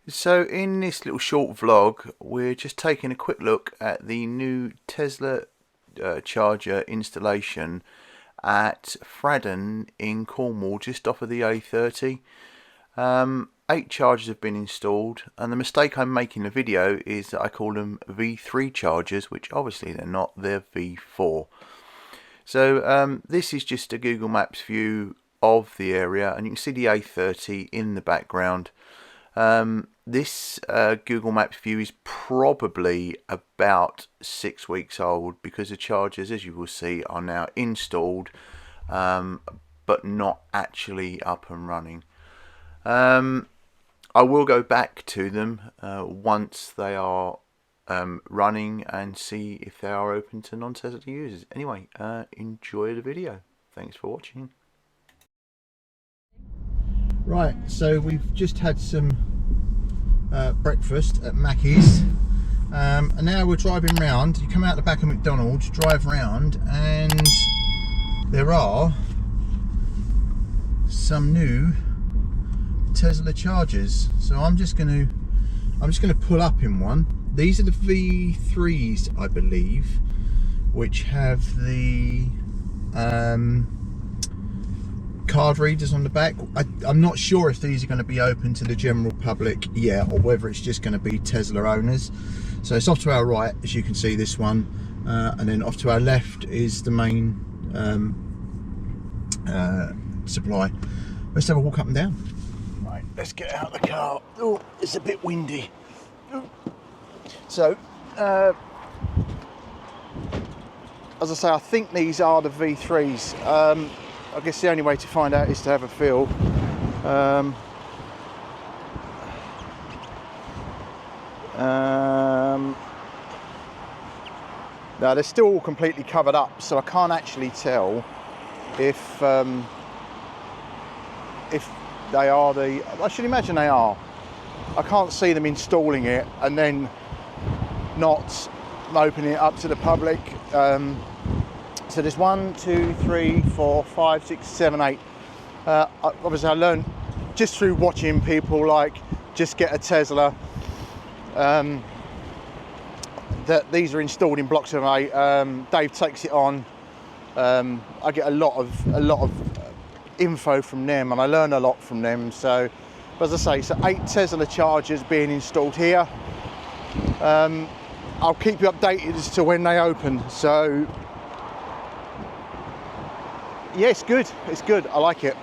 So in this little short vlog, we're just taking a quick look at the new Tesla charger installation at Fraddon in Cornwall, just off of the A30. 8 chargers have been installed, and the mistake I'm making in the video is that I call them V3 chargers, which obviously they're not, they're V4. So this is just a Google Maps view of the area, and you can see the A30 in the background. This Google Maps view is probably about 6 weeks old, because the chargers, as you will see, are now installed but not actually up and running. I will go back to them once they are running and see if they are open to non-Tesla users. Anyway, enjoy the video. Thanks for watching. Right, so we've just had some breakfast at Mackey's, and now we're driving round. You come out the back of McDonald's, drive round, and there are some new Tesla chargers. So I'm just going to pull up in one. These are the V3s, I believe, which have the card readers on the back. I'm not sure if these are going to be open to the general public yet, or whether it's just going to be Tesla owners. So it's off to our right, as you can see, this one, and then off to our left is the main supply. Let's have a walk up and down. Right, let's get out of the car. Oh, it's a bit windy. So as I say, I think these are the V3s. I guess the only way to find out is to have a feel. Now they're still all completely covered up, so I can't actually tell if they are the. I should imagine they are. I can't see them installing it and then not opening it up to the public. So there's 1, 2, 3, 4, 5, 6, 7, 8. Obviously I learned just through watching people like Just Get a Tesla that these are installed in blocks of 8. Dave takes it on. I get a lot of info from them, and I learn a lot from them. So as I say, so 8 Tesla chargers being installed here. I'll keep you updated as to when they open. So yeah, it's good. It's good. I like it.